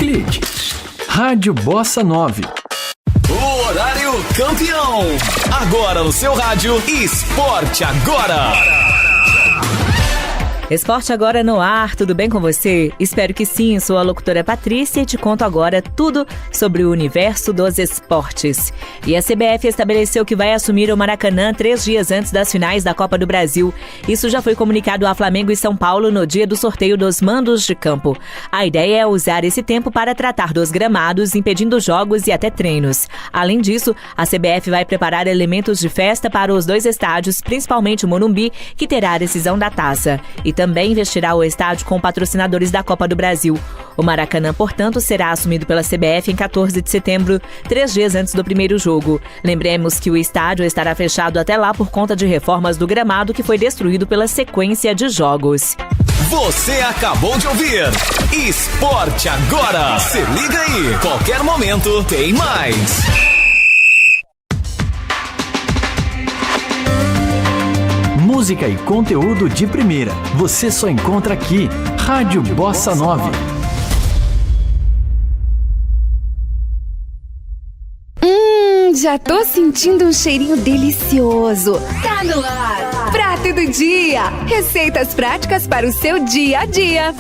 clique. Rádio Bossa 9. O horário campeão. Agora no seu rádio, Esporte Agora. Esporte Agora no ar, tudo bem com você? Espero que sim, sou a locutora Patrícia e te conto agora tudo sobre o universo dos esportes. E a CBF estabeleceu que vai assumir o Maracanã 3 dias antes das finais da Copa do Brasil. Isso já foi comunicado a Flamengo e São Paulo no dia do sorteio dos mandos de campo. A ideia é usar esse tempo para tratar dos gramados, impedindo jogos e até treinos. Além disso, a CBF vai preparar elementos de festa para os dois estádios, principalmente o Morumbi, que terá a decisão da taça. E também investirá o estádio com patrocinadores da Copa do Brasil. O Maracanã, portanto, será assumido pela CBF em 14 de setembro, 3 dias antes do primeiro jogo. Lembremos que o estádio estará fechado até lá por conta de reformas do gramado que foi destruído pela sequência de jogos. Você acabou de ouvir Esporte Agora. Se liga aí, qualquer momento tem mais. Música e conteúdo de primeira. Você só encontra aqui. Rádio Bossa 9. Já tô sentindo um cheirinho delicioso. Tá no ar. Prato do dia. Receitas práticas para o seu dia a dia.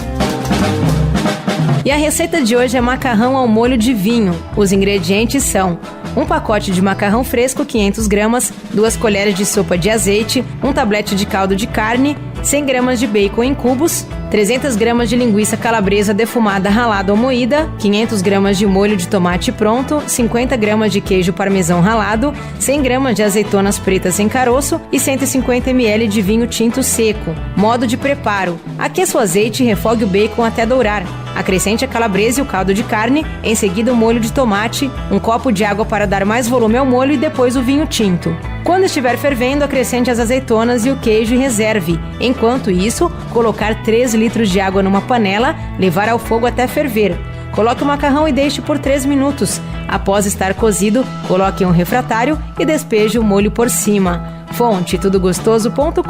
E a receita de hoje é macarrão ao molho de vinho. Os ingredientes são: um pacote de macarrão fresco, 500 gramas, 2 colheres de sopa de azeite, um tablete de caldo de carne, 100 gramas de bacon em cubos, 300 gramas de linguiça calabresa defumada ralada ou moída, 500 gramas de molho de tomate pronto, 50 gramas de queijo parmesão ralado, 100 gramas de azeitonas pretas em caroço e 150 ml de vinho tinto seco. Modo de preparo: aqueça o azeite e refogue o bacon até dourar. Acrescente a calabresa e o caldo de carne, em seguida o molho de tomate, um copo de água para dar mais volume ao molho e depois o vinho tinto. Quando estiver fervendo, acrescente as azeitonas e o queijo e reserve. Enquanto isso, colocar 3 litros de água numa panela, levar ao fogo até ferver. Coloque o macarrão e deixe por 3 minutos. Após estar cozido, coloque em um refratário e despeje o molho por cima. Fonte tudogostoso.com.br.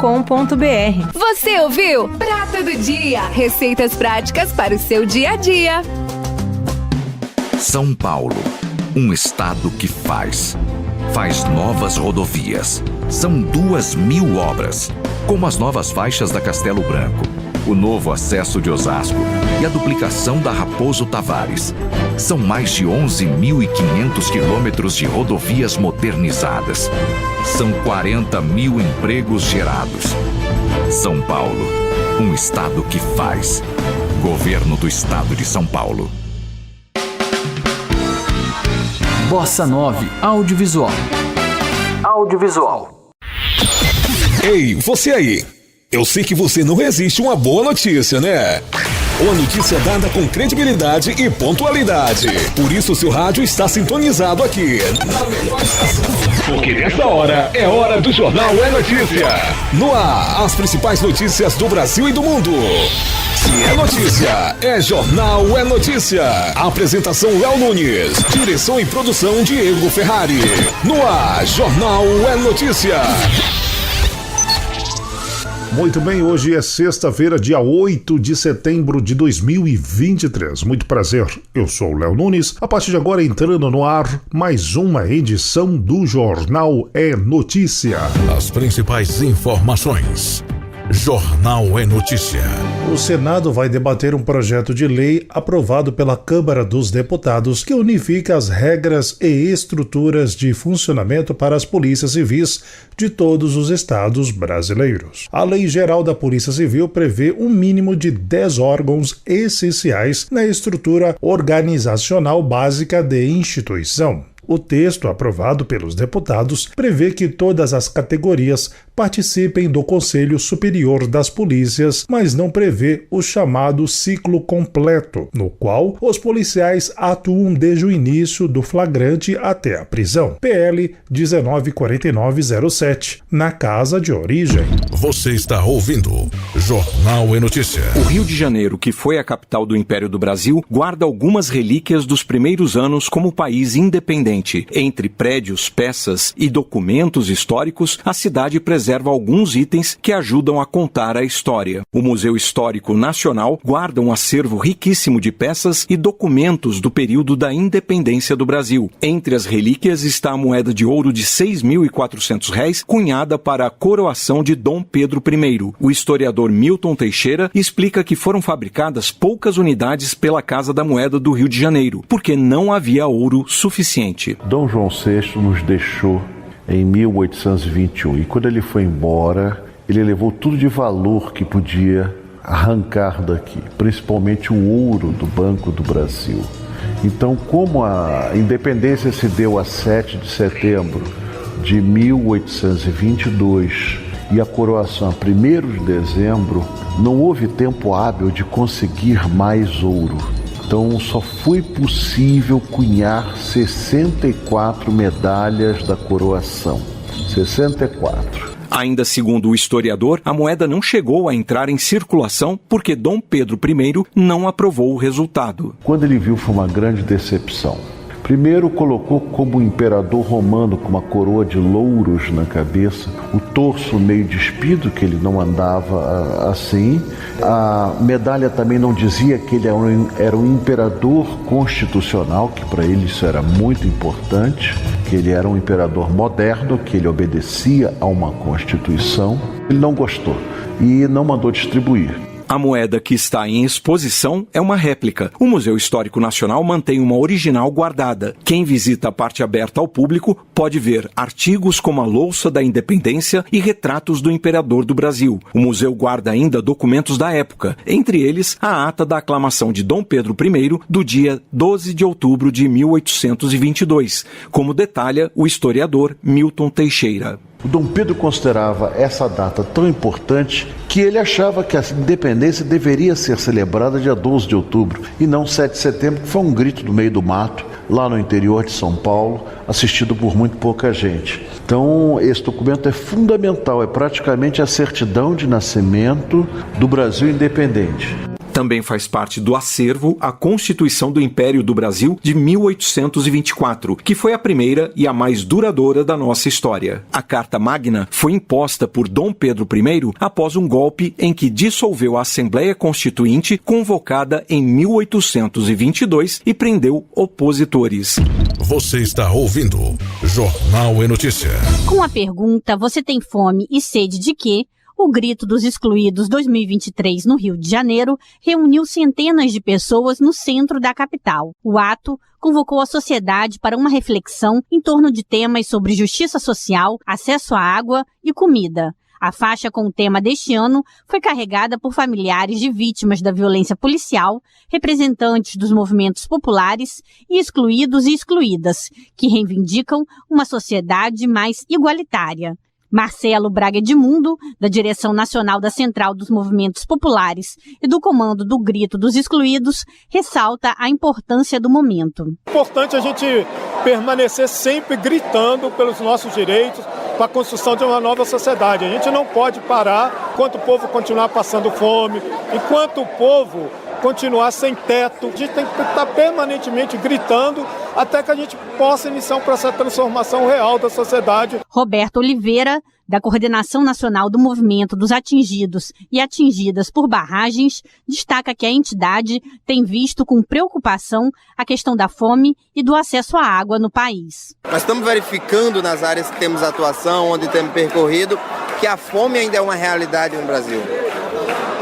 Você ouviu? Prato do dia. Receitas práticas para o seu dia a dia. São Paulo, um estado que faz novas rodovias. São 2.000 obras, como as novas faixas da Castelo Branco, o novo acesso de Osasco e a duplicação da Raposo Tavares. São mais de 11.500 quilômetros de rodovias modernizadas. São 40 mil empregos gerados. São Paulo, um estado que faz. Governo do Estado de São Paulo. Bossa 9 Audiovisual. Ei, você aí. Eu sei que você não resiste a uma boa notícia, né? Uma notícia dada com credibilidade e pontualidade. Por isso o seu rádio está sintonizado aqui na melhor estação. Porque nessa hora é hora do Jornal é Notícia. No ar, as principais notícias do Brasil e do mundo. Se é notícia, é Jornal é Notícia. Apresentação Léo Nunes. Direção e produção Diego Ferrari. No ar, Jornal é Notícia. Muito bem, hoje é sexta-feira, dia 8 de setembro de 2023. Muito prazer, eu sou o Léo Nunes. A partir de agora, entrando no ar, mais uma edição do Jornal é Notícia. As principais informações. Jornal é Notícia. O Senado vai debater um projeto de lei aprovado pela Câmara dos Deputados que unifica as regras e estruturas de funcionamento para as polícias civis de todos os estados brasileiros. A Lei Geral da Polícia Civil prevê um mínimo de 10 órgãos essenciais na estrutura organizacional básica de instituição. O texto, aprovado pelos deputados, prevê que todas as categorias participem do Conselho Superior das Polícias, mas não prevê o chamado ciclo completo, no qual os policiais atuam desde o início do flagrante até a prisão. PL 194907, na casa de origem. Você está ouvindo Jornal é Notícia. O Rio de Janeiro, que foi a capital do Império do Brasil, guarda algumas relíquias dos primeiros anos como país independente. presente. Entre prédios, peças e documentos históricos, a cidade preserva alguns itens que ajudam a contar a história. O Museu Histórico Nacional guarda um acervo riquíssimo de peças e documentos do período da independência do Brasil. Entre as relíquias está a moeda de ouro de R$ 6.400, cunhada para a coroação de Dom Pedro I. O historiador Milton Teixeira explica que foram fabricadas poucas unidades pela Casa da Moeda do Rio de Janeiro, porque não havia ouro suficiente. Dom João VI nos deixou em 1821 e quando ele foi embora, ele levou tudo de valor que podia arrancar daqui, principalmente o ouro do Banco do Brasil. Então, como a independência se deu a 7 de setembro de 1822 e a coroação a 1º de dezembro, não houve tempo hábil de conseguir mais ouro. Então, só foi possível cunhar 64 medalhas da coroação. 64. Ainda segundo o historiador, a moeda não chegou a entrar em circulação porque Dom Pedro I não aprovou o resultado. Quando ele viu, foi uma grande decepção. Primeiro, colocou como imperador romano com uma coroa de louros na cabeça, o torso meio despido, que ele não andava assim. A medalha também não dizia que ele era um imperador constitucional, que para ele isso era muito importante, que ele era um imperador moderno, que ele obedecia a uma constituição. Ele não gostou e não mandou distribuir. A moeda que está em exposição é uma réplica. O Museu Histórico Nacional mantém uma original guardada. Quem visita a parte aberta ao público pode ver artigos como a louça da independência e retratos do imperador do Brasil. O museu guarda ainda documentos da época, entre eles a ata da aclamação de Dom Pedro I do dia 12 de outubro de 1822, como detalha o historiador Milton Teixeira. O Dom Pedro considerava essa data tão importante que ele achava que a independência deveria ser celebrada dia 12 de outubro e não 7 de setembro, que foi um grito do meio do mato, lá no interior de São Paulo, assistido por muito pouca gente. Então, esse documento é fundamental, é praticamente a certidão de nascimento do Brasil independente. Também faz parte do acervo a Constituição do Império do Brasil de 1824, que foi a primeira e a mais duradoura da nossa história. A Carta Magna foi imposta por Dom Pedro I após um golpe em que dissolveu a Assembleia Constituinte, convocada em 1822, e prendeu opositores. Você está ouvindo Jornal e Notícia. Com a pergunta, você tem fome e sede de quê? O Grito dos Excluídos 2023 no Rio de Janeiro reuniu centenas de pessoas no centro da capital. O ato convocou a sociedade para uma reflexão em torno de temas sobre justiça social, acesso à água e comida. A faixa com o tema deste ano foi carregada por familiares de vítimas da violência policial, representantes dos movimentos populares e excluídos e excluídas, que reivindicam uma sociedade mais igualitária. Marcelo Braga Edmundo, da Direção Nacional da Central dos Movimentos Populares e do Comando do Grito dos Excluídos, ressalta a importância do momento. É importante a gente permanecer sempre gritando pelos nossos direitos, para a construção de uma nova sociedade. A gente não pode parar enquanto o povo continuar passando fome, enquanto o povo continuar sem teto. A gente tem que estar permanentemente gritando até que a gente possa iniciar um processo de transformação real da sociedade. Roberto Oliveira, da Coordenação Nacional do Movimento dos Atingidos e Atingidas por Barragens, destaca que a entidade tem visto com preocupação a questão da fome e do acesso à água no país. Nós estamos verificando nas áreas que temos atuação, onde temos percorrido, que a fome ainda é uma realidade no Brasil.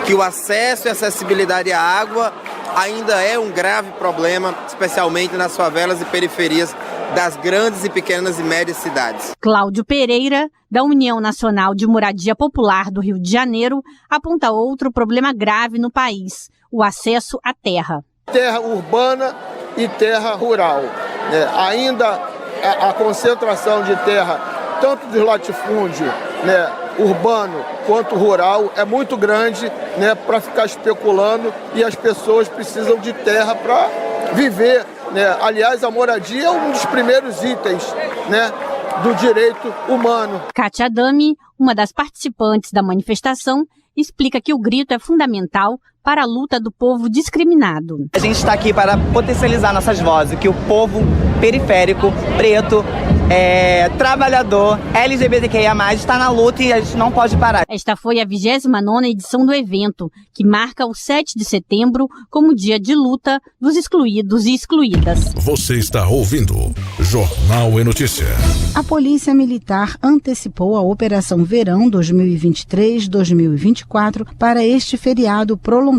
Que o acesso e acessibilidade à água ainda é um grave problema, especialmente nas favelas e periferias das grandes e pequenas e médias cidades. Cláudio Pereira, da União Nacional de Moradia Popular do Rio de Janeiro, aponta outro problema grave no país: o acesso à terra. Terra urbana e terra rural. Ainda a concentração de terra, tanto de latifúndio urbano quanto rural, é muito grande para ficar especulando, e as pessoas precisam de terra para viver. Aliás, a moradia é um dos primeiros itens do direito humano. Kátia Adami, uma das participantes da manifestação, explica que o grito é fundamental para a luta do povo discriminado. A gente está aqui para potencializar nossas vozes, que o povo periférico, preto, trabalhador, LGBTQIA+, está na luta e a gente não pode parar. Esta foi a 29ª edição do evento, que marca o 7 de setembro como dia de luta dos excluídos e excluídas. Você está ouvindo Jornal e Notícia. A Polícia Militar antecipou a Operação Verão 2023-2024 para este feriado prolongado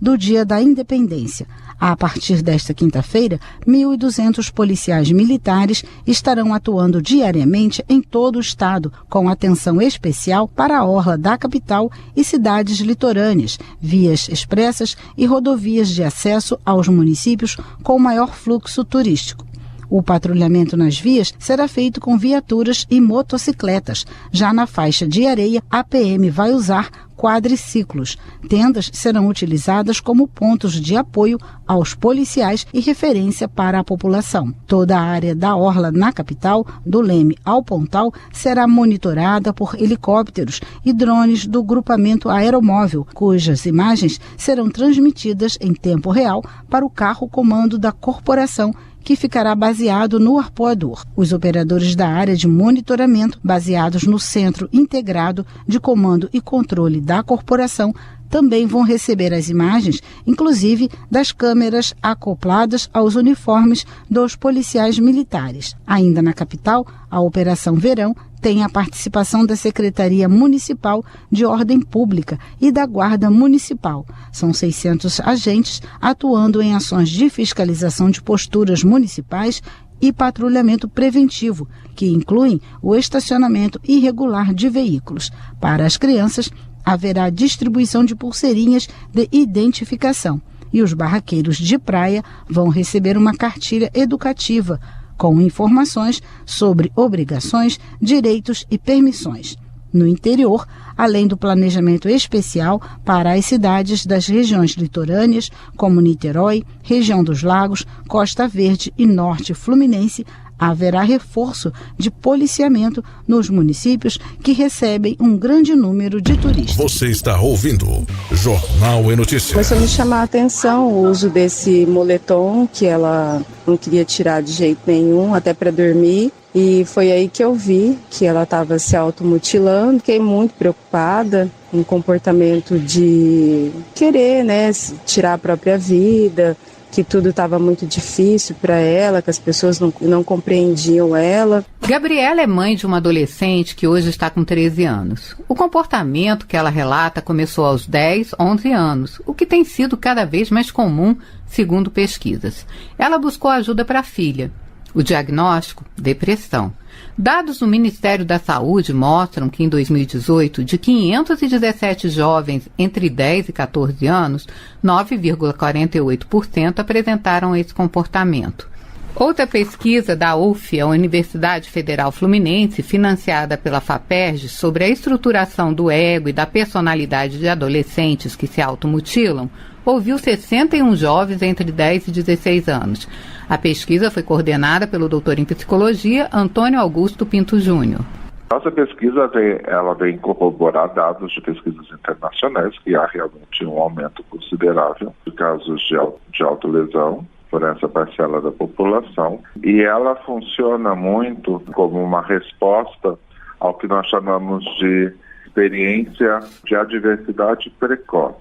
do Dia da Independência. A partir desta quinta-feira, 1.200 policiais militares estarão atuando diariamente em todo o estado, com atenção especial para a orla da capital e cidades litorâneas, vias expressas e rodovias de acesso aos municípios com maior fluxo turístico. O patrulhamento nas vias será feito com viaturas e motocicletas. Já na faixa de areia, a PM vai usar quadriciclos. Tendas serão utilizadas como pontos de apoio aos policiais e referência para a população. Toda a área da orla na capital, do Leme ao Pontal, será monitorada por helicópteros e drones do grupamento aeromóvel, cujas imagens serão transmitidas em tempo real para o carro comando da corporação, que ficará baseado no arpoador. Os operadores da área de monitoramento, baseados no Centro Integrado de Comando e Controle da corporação, também vão receber as imagens, inclusive das câmeras acopladas aos uniformes dos policiais militares. Ainda na capital, a Operação Verão tem a participação da Secretaria Municipal de Ordem Pública e da Guarda Municipal. São 600 agentes atuando em ações de fiscalização de posturas municipais e patrulhamento preventivo, que incluem o estacionamento irregular de veículos. Para as crianças, haverá distribuição de pulseirinhas de identificação e os barraqueiros de praia vão receber uma cartilha educativa com informações sobre obrigações, direitos e permissões. No interior, além do planejamento especial para as cidades das regiões litorâneas, como Niterói, região dos Lagos, Costa Verde e Norte Fluminense, haverá reforço de policiamento nos municípios que recebem um grande número de turistas. Você está ouvindo Jornal e Notícia. Começou a me chamar a atenção o uso desse moletom que ela não queria tirar de jeito nenhum, até para dormir. E foi aí que eu vi que ela estava se automutilando. Fiquei muito preocupada, um comportamento de querer, tirar a própria vida, que tudo estava muito difícil para ela, que as pessoas não compreendiam ela. Gabriela é mãe de uma adolescente que hoje está com 13 anos. O comportamento que ela relata começou aos 10, 11 anos, o que tem sido cada vez mais comum, segundo pesquisas. Ela buscou ajuda para a filha. O diagnóstico? Depressão. Dados do Ministério da Saúde mostram que em 2018, de 517 jovens entre 10 e 14 anos, 9,48% apresentaram esse comportamento. Outra pesquisa da UF, a Universidade Federal Fluminense, financiada pela FAPERJ, sobre a estruturação do ego e da personalidade de adolescentes que se automutilam, ouviu 61 jovens entre 10 e 16 anos. A pesquisa foi coordenada pelo doutor em psicologia Antônio Augusto Pinto Júnior. Nossa pesquisa vem corroborar dados de pesquisas internacionais, que há realmente um aumento considerável de casos de autolesão por essa parcela da população, e ela funciona muito como uma resposta ao que nós chamamos de experiência de adversidade precoce.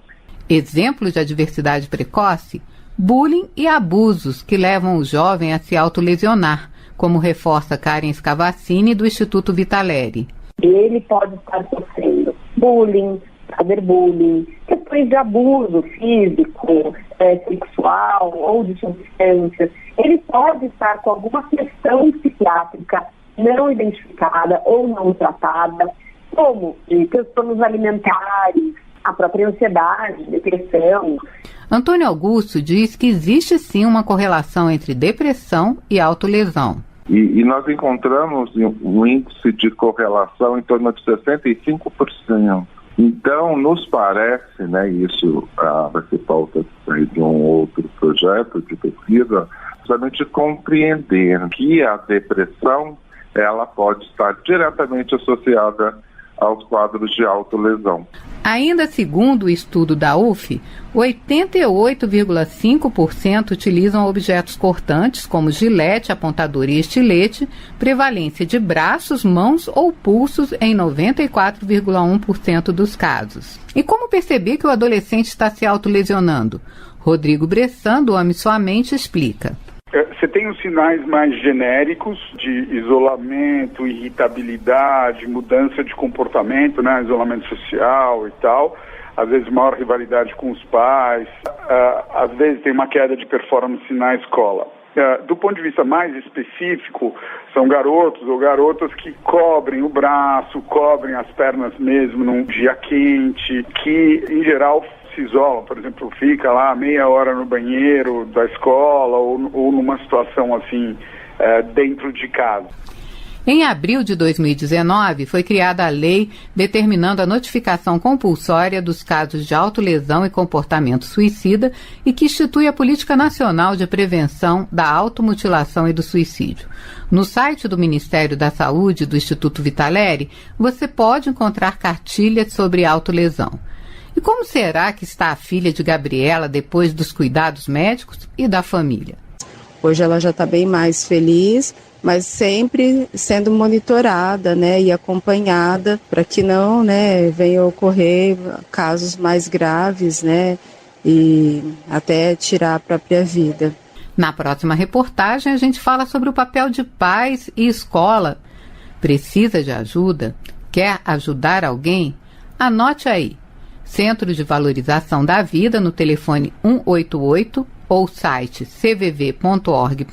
Exemplo de adversidade precoce? Bullying e abusos que levam o jovem a se autolesionar, como reforça Karen Scavacini, do Instituto Vitaleri. Ele pode estar sofrendo bullying, cyberbullying, questões de abuso físico, sexual ou de substâncias. Ele pode estar com alguma questão psiquiátrica não identificada ou não tratada, como transtornos alimentares, a própria ansiedade, depressão. Antônio Augusto diz que existe sim uma correlação entre depressão e autolesão. E nós encontramos um índice de correlação em torno de 65%. Então, nos parece, isso vai ser pauta de um outro projeto de pesquisa, justamente compreender que a depressão ela pode estar diretamente associada aos quadros de autolesão. Ainda segundo o estudo da UF, 88,5% utilizam objetos cortantes, como gilete, apontador e estilete, prevalência de braços, mãos ou pulsos em 94,1% dos casos. E como perceber que o adolescente está se autolesionando? Rodrigo Bressan, do Ame Sua Mente, explica. Você tem os sinais mais genéricos de isolamento, irritabilidade, mudança de comportamento, né? Isolamento social e tal. Às vezes maior rivalidade com os pais. Às vezes tem uma queda de performance na escola. Do ponto de vista mais específico, são garotos ou garotas que cobrem o braço, cobrem as pernas mesmo num dia quente, que em geral se isolam, por exemplo, fica lá meia hora no banheiro da escola ou numa situação assim dentro de casa. Em abril de 2019, foi criada a lei determinando a notificação compulsória dos casos de autolesão e comportamento suicida e que institui a Política Nacional de Prevenção da Automutilação e do Suicídio. No site do Ministério da Saúde e do Instituto Vitaleri, você pode encontrar cartilhas sobre autolesão. E como será que está a filha de Gabriela depois dos cuidados médicos e da família? Hoje ela já está bem mais feliz, mas sempre sendo monitorada, né, e acompanhada para que não, né, venha ocorrer casos mais graves, né, e até tirar a própria vida. Na próxima reportagem a gente fala sobre o papel de pais e escola. Precisa de ajuda? Quer ajudar alguém? Anote aí. Centro de Valorização da Vida no telefone 188 ou site cvv.org.br.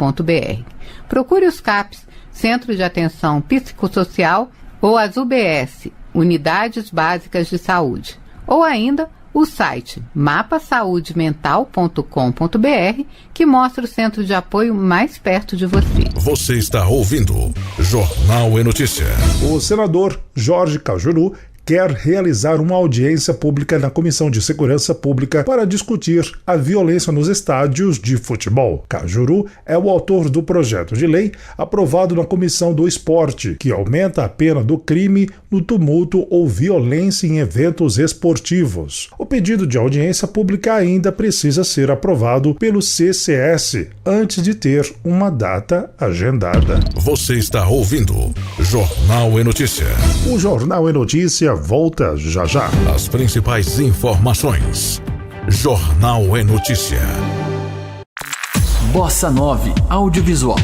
Procure os CAPs, Centro de Atenção Psicossocial, ou as UBS, Unidades Básicas de Saúde, ou ainda o site mapasaudemental.com.br, que mostra o centro de apoio mais perto de você. Você está ouvindo Jornal e Notícia. O senador Jorge Cajuru quer realizar uma audiência pública na Comissão de Segurança Pública para discutir a violência nos estádios de futebol. Cajuru é o autor do projeto de lei aprovado na Comissão do Esporte, que aumenta a pena do crime no tumulto ou violência em eventos esportivos. O pedido de audiência pública ainda precisa ser aprovado pelo CCS antes de ter uma data agendada. Você está ouvindo Jornal e Notícia. O Jornal e Notícia volta já já. As principais informações. Jornal e Notícia. Bossa 9 Audiovisual.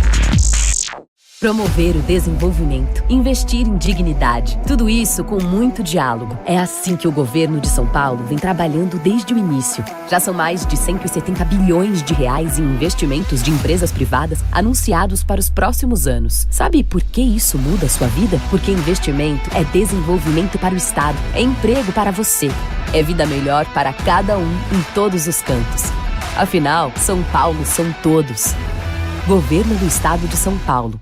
Promover o desenvolvimento, investir em dignidade, tudo isso com muito diálogo. É assim que o governo de São Paulo vem trabalhando desde o início. Já são mais de 170 bilhões de reais em investimentos de empresas privadas anunciados para os próximos anos. Sabe por que isso muda a sua vida? Porque investimento é desenvolvimento para o Estado, é emprego para você, é vida melhor para cada um em todos os cantos. Afinal, São Paulo são todos. Governo do Estado de São Paulo.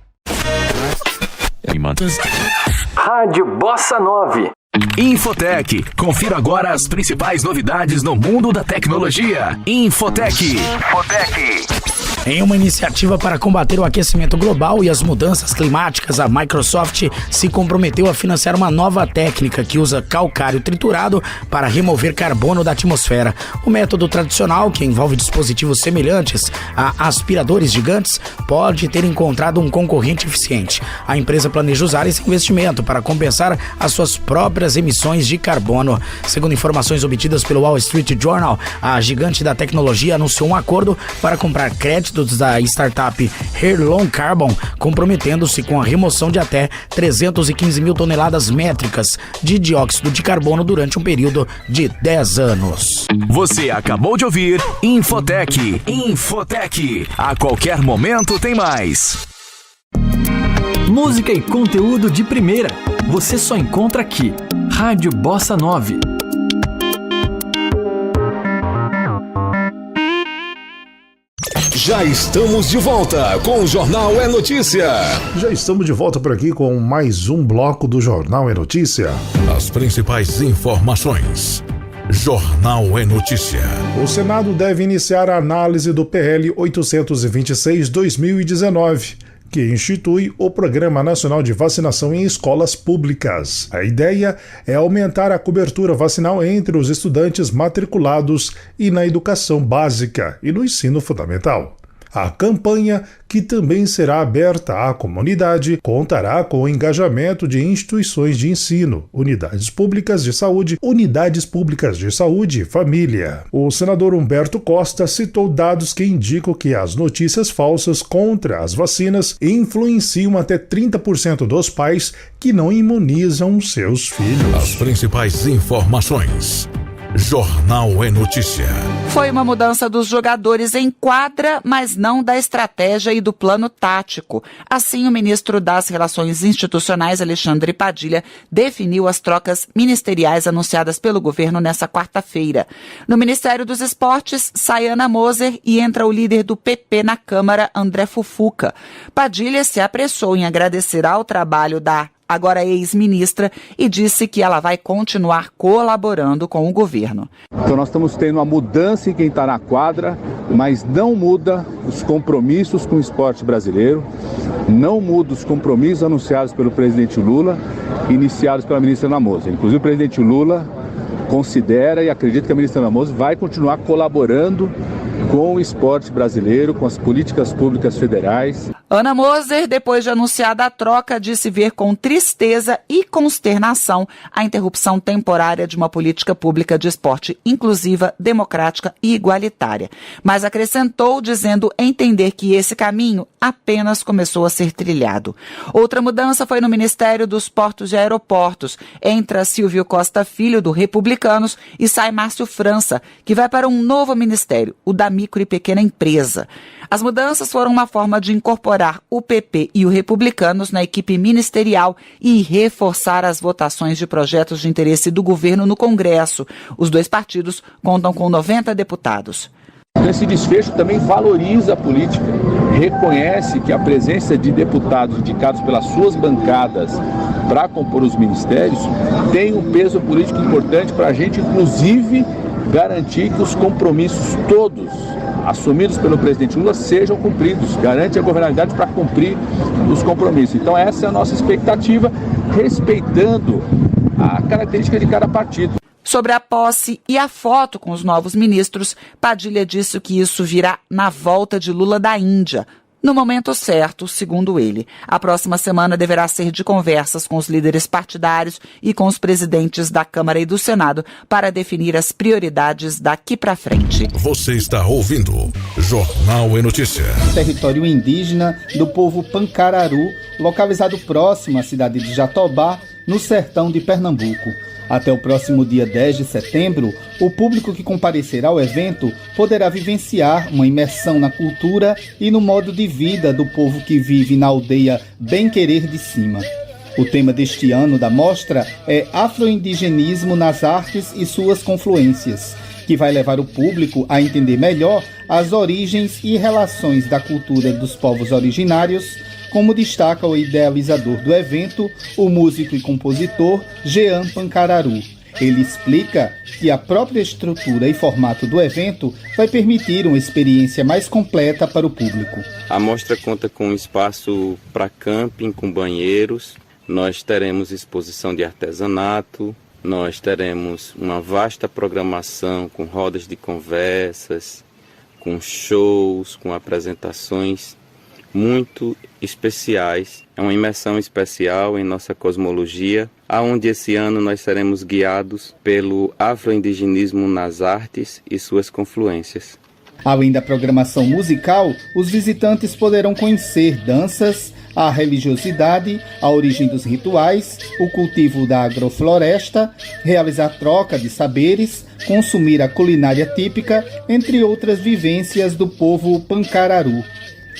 Rádio Bossa 9. Infotec. Confira agora as principais novidades no mundo da tecnologia. Infotec. Em uma iniciativa para combater o aquecimento global e as mudanças climáticas, a Microsoft se comprometeu a financiar uma nova técnica que usa calcário triturado para remover carbono da atmosfera. O método tradicional, que envolve dispositivos semelhantes a aspiradores gigantes, pode ter encontrado um concorrente eficiente. A empresa planeja usar esse investimento para compensar as suas próprias emissões de carbono. Segundo informações obtidas pelo Wall Street Journal, a gigante da tecnologia anunciou um acordo para comprar créditos da startup Heirloom Carbon, comprometendo-se com a remoção de até 315 mil toneladas métricas de dióxido de carbono durante um período de 10 anos. Você acabou de ouvir Infotec. Infotec. A qualquer momento tem mais. Música e conteúdo de primeira. Você só encontra aqui. Rádio Bossa 9. Já estamos de volta com o Jornal é Notícia. Já estamos de volta por aqui com mais um bloco do Jornal é Notícia. As principais informações. Jornal é Notícia. O Senado deve iniciar a análise do PL 826/2019, que institui o Programa Nacional de Vacinação em Escolas Públicas. A ideia é aumentar a cobertura vacinal entre os estudantes matriculados e na educação básica e no ensino fundamental. A campanha, que também será aberta à comunidade, contará com o engajamento de instituições de ensino, unidades públicas de saúde e família. O senador Humberto Costa citou dados que indicam que as notícias falsas contra as vacinas influenciam até 30% dos pais que não imunizam seus filhos. As principais informações. Jornal é Notícia. Foi uma mudança dos jogadores em quadra, mas não da estratégia e do plano tático. Assim, o ministro das Relações Institucionais, Alexandre Padilha, definiu as trocas ministeriais anunciadas pelo governo nesta quarta-feira. No Ministério dos Esportes, sai Ana Moser e entra o líder do PP na Câmara, André Fufuca. Padilha se apressou em agradecer ao trabalho da agora ex-ministra, e disse que ela vai continuar colaborando com o governo. Então nós estamos tendo uma mudança em quem está na quadra, mas não muda os compromissos com o esporte brasileiro, não muda os compromissos anunciados pelo presidente Lula, iniciados pela ministra Ana Moser. Inclusive o presidente Lula considera e acredita que a ministra Ana Moser vai continuar colaborando com o esporte brasileiro, com as políticas públicas federais. Ana Moser, depois de anunciada a troca, disse ver com tristeza e consternação a interrupção temporária de uma política pública de esporte inclusiva, democrática e igualitária. Mas acrescentou, dizendo entender que esse caminho apenas começou a ser trilhado. Outra mudança foi no Ministério dos Portos e Aeroportos. Entra Silvio Costa Filho, do Republicanos, e sai Márcio França, que vai para um novo ministério, o da micro e pequena empresa. As mudanças foram uma forma de incorporar o PP e o Republicanos na equipe ministerial e reforçar as votações de projetos de interesse do governo no Congresso. Os dois partidos contam com 90 deputados. Esse desfecho também valoriza a política, reconhece que a presença de deputados indicados pelas suas bancadas para compor os ministérios tem um peso político importante para a gente, inclusive, garantir que os compromissos todos assumidos pelo presidente Lula sejam cumpridos, garante a governabilidade para cumprir os compromissos. Então essa é a nossa expectativa, respeitando a característica de cada partido. Sobre a posse e a foto com os novos ministros, Padilha disse que isso virá na volta de Lula da Índia, no momento certo, segundo ele. A próxima semana deverá ser de conversas com os líderes partidários e com os presidentes da Câmara e do Senado para definir as prioridades daqui para frente. Você está ouvindo Jornal é Notícia. Território indígena do povo Pancararu, localizado próximo à cidade de Jatobá, no sertão de Pernambuco. Até o próximo dia 10 de setembro, o público que comparecerá ao evento poderá vivenciar uma imersão na cultura e no modo de vida do povo que vive na aldeia Bem Querer de Cima. O tema deste ano da mostra é Afroindigenismo nas Artes e suas Confluências, que vai levar o público a entender melhor as origens e relações da cultura dos povos originários, como destaca o idealizador do evento, o músico e compositor Jean Pancararu. Ele explica que a própria estrutura e formato do evento vai permitir uma experiência mais completa para o público. A mostra conta com um espaço para camping com banheiros, nós teremos exposição de artesanato, nós teremos uma vasta programação com rodas de conversas, com shows, com apresentações muito especiais. É uma imersão especial em nossa cosmologia, aonde esse ano nós seremos guiados pelo afroindigenismo nas artes e suas confluências. Além da programação musical, os visitantes poderão conhecer danças, a religiosidade, a origem dos rituais, o cultivo da agrofloresta, realizar troca de saberes, consumir a culinária típica, entre outras vivências do povo Pancararu.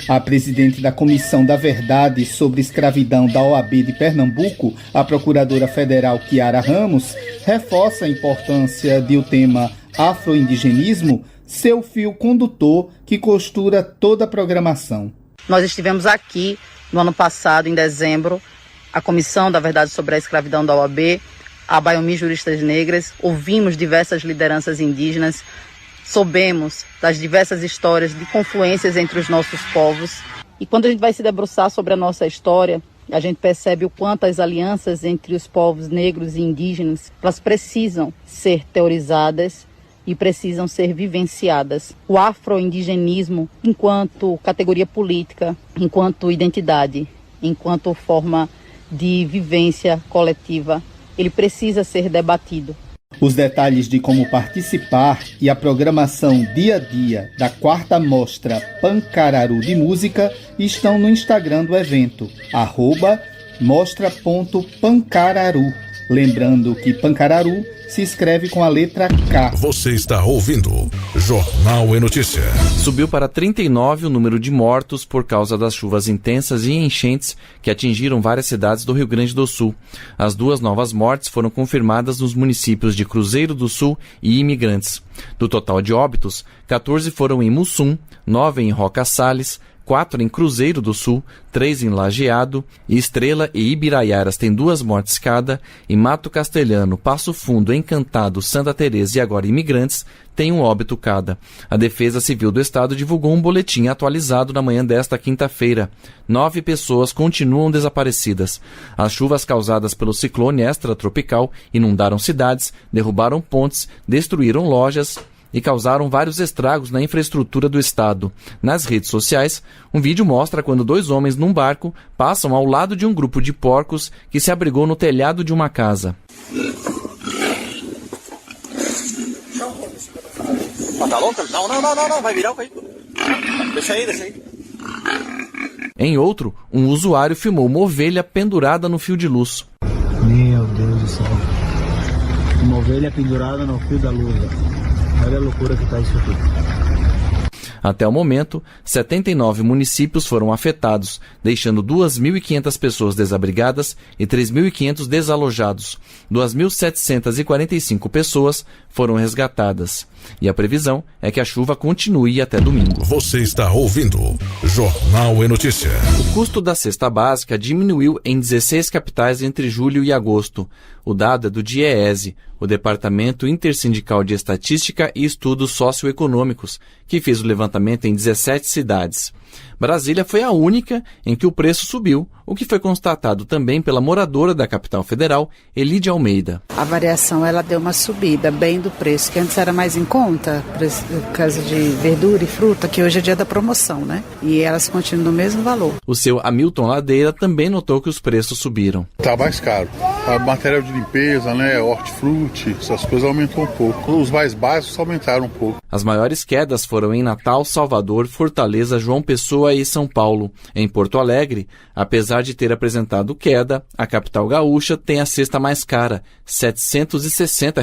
A presidente da Comissão da Verdade sobre Escravidão da OAB de Pernambuco, a procuradora federal Kiara Ramos, reforça a importância de o tema afroindigenismo ser o fio condutor que costura toda a programação. Nós estivemos aqui no ano passado, em dezembro, a Comissão da Verdade sobre a Escravidão da OAB, a Baiomi Juristas Negras, ouvimos diversas lideranças indígenas, soubemos das diversas histórias de confluências entre os nossos povos E quando a gente vai se debruçar sobre a nossa história, a gente percebe o quanto as alianças entre os povos negros e indígenas, elas precisam ser teorizadas e precisam ser vivenciadas. O afro-indigenismo, enquanto categoria política, enquanto identidade, enquanto forma de vivência coletiva, ele precisa ser debatido. Os detalhes de como participar e a programação dia a dia da 4ª Mostra Pancararu de Música estão no Instagram do evento, @mostra.pancararu. Lembrando que Pancararu se escreve com a letra K. Você está ouvindo Jornal e Notícia. Subiu para 39 o número de mortos por causa das chuvas intensas e enchentes que atingiram várias cidades do Rio Grande do Sul. As 2 novas mortes foram confirmadas nos municípios de Cruzeiro do Sul e Imigrantes. Do total de óbitos, 14 foram em Mussum, 9 em Roca Salles, 4 em Cruzeiro do Sul, 3 em Lajeado, e Estrela e Ibiraiaras têm 2 mortes cada, e Mato Castelhano, Passo Fundo, Encantado, Santa Teresa e agora Imigrantes têm 1 óbito cada. A Defesa Civil do Estado divulgou um boletim atualizado na manhã desta quinta-feira. 9 pessoas continuam desaparecidas. As chuvas causadas pelo ciclone extratropical inundaram cidades, derrubaram pontes, destruíram lojas e causaram vários estragos na infraestrutura do estado. Nas redes sociais, um vídeo mostra quando 2 homens num barco passam ao lado de um grupo de porcos que se abrigou no telhado de uma casa. Tá louco? Não, vai virar o veículo. Deixa aí. Em outro, um usuário filmou uma ovelha pendurada no fio de luz. Meu Deus do céu. Uma ovelha pendurada no fio da luz. Olha a loucura que está isso aqui. Até o momento, 79 municípios foram afetados, deixando 2.500 pessoas desabrigadas e 3.500 desalojados. 2.745 pessoas foram resgatadas. E a previsão é que a chuva continue até domingo. Você está ouvindo Jornal e Notícia. O custo da cesta básica diminuiu em 16 capitais entre julho e agosto. O dado é do DIEESE, o Departamento Intersindical de Estatística e Estudos Socioeconômicos, que fez o levantamento em 17 cidades. Brasília foi a única em que o preço subiu, o que foi constatado também pela moradora da capital federal, Elide Almeida. A variação ela deu uma subida bem do preço, que antes era mais em conta, por causa de verdura e fruta, que hoje é dia da promoção, né? E elas continuam no mesmo valor. O seu Hamilton Ladeira também notou que os preços subiram. Tá mais caro. A material de limpeza, né, hortifruti, essas coisas aumentou um pouco. Os mais básicos aumentaram um pouco. As maiores quedas foram em Natal, Salvador, Fortaleza, João Pessoa e São Paulo. Em Porto Alegre, apesar de ter apresentado queda, a capital gaúcha tem a cesta mais cara, R$ 760.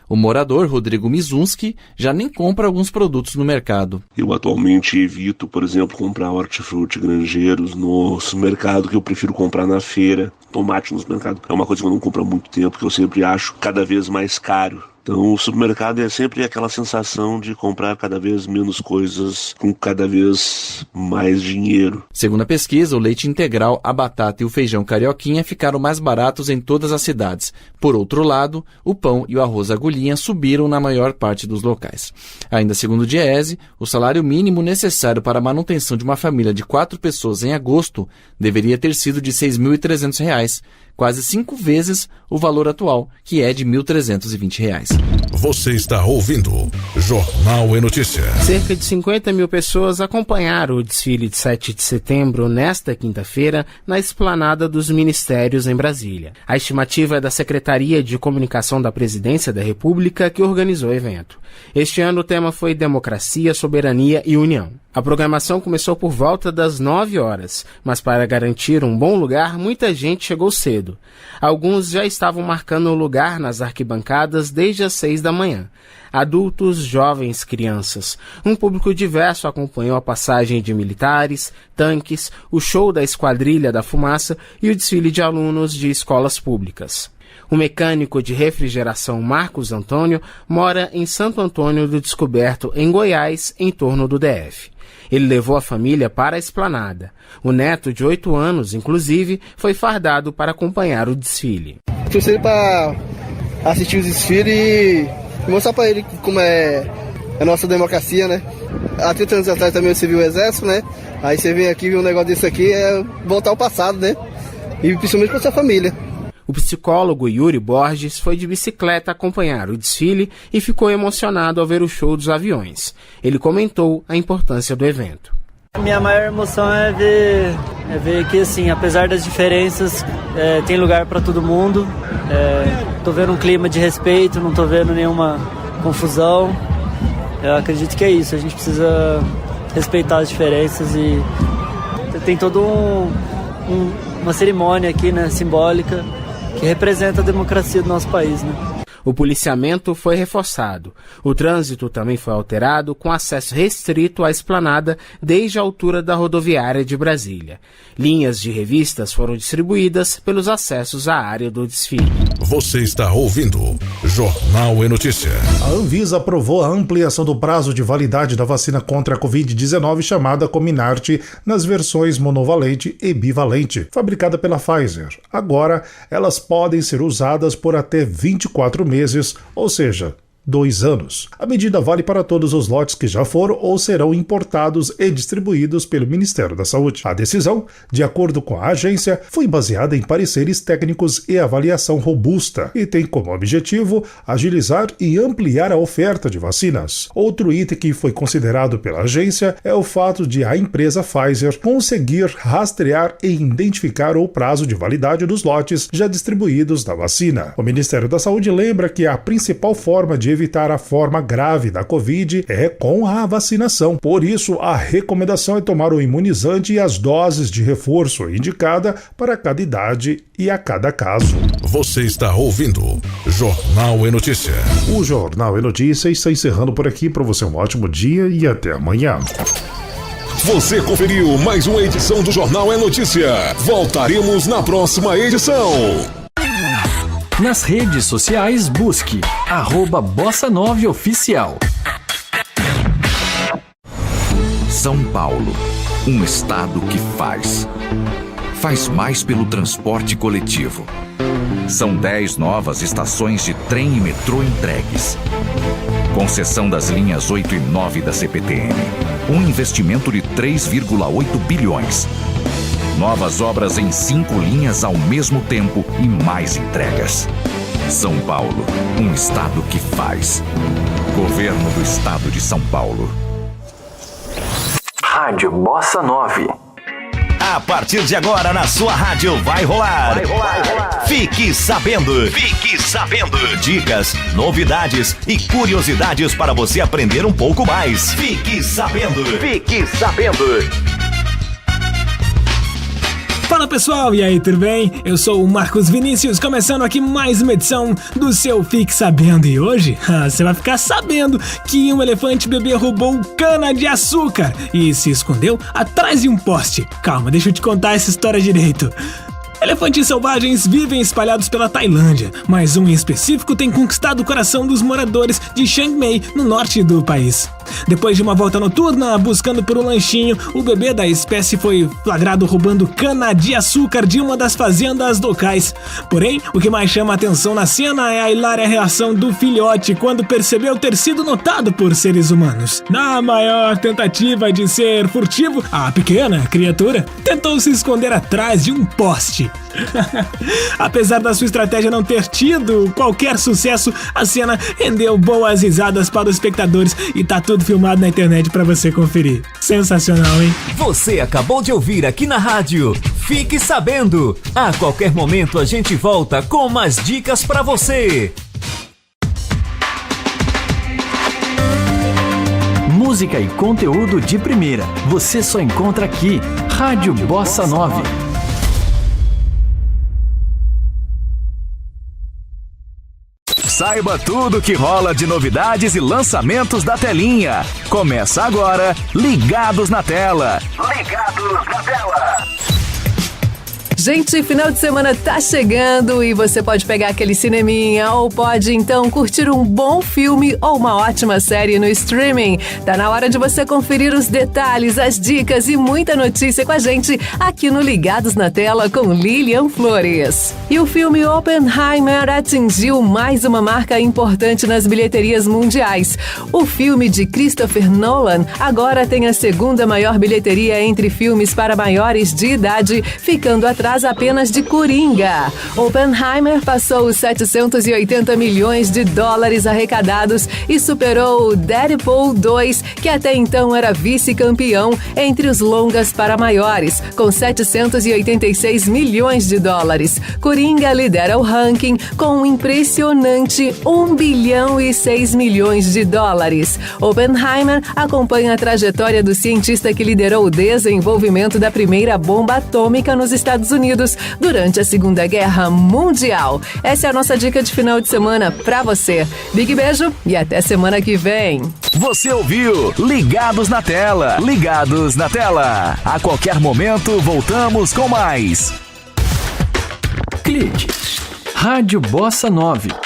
O morador, Rodrigo Mizunski, já nem compra alguns produtos no mercado. Eu atualmente evito, por exemplo, comprar hortifruti grangeiros no supermercado, que eu prefiro comprar na feira. Tomate no supermercado é uma coisa que eu não compro há muito tempo, que eu sempre acho cada vez mais caro. Então o supermercado é sempre aquela sensação de comprar cada vez menos coisas com cada vez mais dinheiro. Segundo a pesquisa, o leite integral, a batata e o feijão carioquinha ficaram mais baratos em todas as cidades. Por outro lado, o pão e o arroz agulhinha subiram na maior parte dos locais. Ainda segundo o DIEESE, o salário mínimo necessário para a manutenção de uma família de 4 pessoas em agosto deveria ter sido de R$ 6.300, quase 5 vezes o valor atual, que é de R$ 1.320. Você está ouvindo Jornal e Notícia. Cerca de 50 mil pessoas acompanharam o desfile de 7 de setembro nesta quinta-feira na esplanada dos ministérios em Brasília. A estimativa é da Secretaria de Comunicação da Presidência da República, que organizou o evento. Este ano o tema foi Democracia, Soberania e União. A programação começou por volta das 9 horas, mas para garantir um bom lugar, muita gente chegou cedo. Alguns já estavam marcando o lugar nas arquibancadas desde as 6 da manhã. Adultos, jovens, crianças. Um público diverso acompanhou a passagem de militares, tanques, o show da Esquadrilha da Fumaça e o desfile de alunos de escolas públicas. O mecânico de refrigeração Marcos Antônio mora em Santo Antônio do Descoberto, em Goiás, em torno do DF. Ele levou a família para a esplanada. O neto, de 8 anos, inclusive, foi fardado para acompanhar o desfile. Trouxe ele para assistir o desfile e mostrar para ele como é a nossa democracia, né? Há 30 anos atrás também eu servi o exército, né? Aí você vem aqui ver um negócio desse aqui, é voltar ao passado, né? E principalmente com a sua família. O psicólogo Yuri Borges foi de bicicleta acompanhar o desfile e ficou emocionado ao ver o show dos aviões. Ele comentou a importância do evento. Minha maior emoção é ver que, assim, apesar das diferenças, tem lugar para todo mundo. Tô vendo um clima de respeito, não tô vendo nenhuma confusão. Eu acredito que é isso, a gente precisa respeitar as diferenças e tem toda uma cerimônia aqui, né, simbólica, que representa a democracia do nosso país, né? O policiamento foi reforçado. O trânsito também foi alterado, com acesso restrito à esplanada desde a altura da rodoviária de Brasília. Linhas de revistas foram distribuídas pelos acessos à área do desfile. Você está ouvindo Jornal e Notícia. A Anvisa aprovou a ampliação do prazo de validade da vacina contra a Covid-19 chamada Comirnaty nas versões monovalente e bivalente, fabricada pela Pfizer. Agora, elas podem ser usadas por até 24 meses, ou seja, 2 anos. A medida vale para todos os lotes que já foram ou serão importados e distribuídos pelo Ministério da Saúde. A decisão, de acordo com a agência, foi baseada em pareceres técnicos e avaliação robusta e tem como objetivo agilizar e ampliar a oferta de vacinas. Outro item que foi considerado pela agência é o fato de a empresa Pfizer conseguir rastrear e identificar o prazo de validade dos lotes já distribuídos da vacina. O Ministério da Saúde lembra que a principal forma de evitar a forma grave da Covid é com a vacinação. Por isso, a recomendação é tomar o imunizante e as doses de reforço indicada para cada idade e a cada caso. Você está ouvindo Jornal e Notícia. O Jornal e Notícia está encerrando por aqui. Para você um ótimo dia e até amanhã. Você conferiu mais uma edição do Jornal é Notícia. Voltaremos na próxima edição. Nas redes sociais, busque @Bossa9Oficial. São Paulo, um estado que faz mais pelo transporte coletivo. São 10 novas estações de trem e metrô entregues. Concessão das linhas 8 e 9 da CPTM. Um investimento de 3,8 bilhões. Novas obras em 5 linhas ao mesmo tempo e mais entregas. São Paulo, um estado que faz. Governo do Estado de São Paulo. Rádio Bossa 9. A partir de agora na sua rádio vai rolar. Fique sabendo. Fique sabendo. Dicas, novidades e curiosidades para você aprender um pouco mais. Fique sabendo. Fique sabendo. Fala pessoal, e aí, tudo bem? Eu sou o Marcos Vinícius, começando aqui mais uma edição do seu Fique Sabendo. E hoje, você vai ficar sabendo que um elefante bebê roubou cana-de-açúcar e se escondeu atrás de um poste. Calma, deixa eu te contar essa história direito. Elefantes selvagens vivem espalhados pela Tailândia, mas um em específico tem conquistado o coração dos moradores de Chiang Mai, no norte do país. Depois de uma volta noturna buscando por um lanchinho, o bebê da espécie foi flagrado roubando cana-de-açúcar de uma das fazendas locais. Porém, o que mais chama a atenção na cena é a hilária reação do filhote quando percebeu ter sido notado por seres humanos. Na maior tentativa de ser furtivo, a pequena criatura tentou se esconder atrás de um poste. Apesar da sua estratégia não ter tido qualquer sucesso, a cena rendeu boas risadas para os espectadores e tá tudo filmado na internet para você conferir. Sensacional, hein? Você acabou de ouvir aqui na rádio. Fique sabendo. A qualquer momento a gente volta com mais dicas para você. Música e conteúdo de primeira. Você só encontra aqui. Rádio Bossa 9. Saiba tudo que rola de novidades e lançamentos da telinha. Começa agora, Ligados na Tela. Ligados na Tela. Gente, final de semana tá chegando e você pode pegar aquele cineminha ou pode então curtir um bom filme ou uma ótima série no streaming. Tá na hora de você conferir os detalhes, as dicas e muita notícia com a gente aqui no Ligados na Tela com Lilian Flores. E o filme Oppenheimer atingiu mais uma marca importante nas bilheterias mundiais. O filme de Christopher Nolan agora tem a segunda maior bilheteria entre filmes para maiores de idade, ficando atrás apenas de Coringa. Oppenheimer passou os 780 milhões de dólares arrecadados e superou Deadpool 2, que até então era vice-campeão entre os longas para maiores, com 786 milhões de dólares. Coringa lidera o ranking com um impressionante 1 bilhão e 6 milhões de dólares. Oppenheimer acompanha a trajetória do cientista que liderou o desenvolvimento da primeira bomba atômica nos Estados Unidos durante a Segunda Guerra Mundial. Essa é a nossa dica de final de semana pra você. Big beijo e até semana que vem. Você ouviu Ligados na Tela. Ligados na Tela. A qualquer momento voltamos com mais. Clique. Rádio Bossa 9.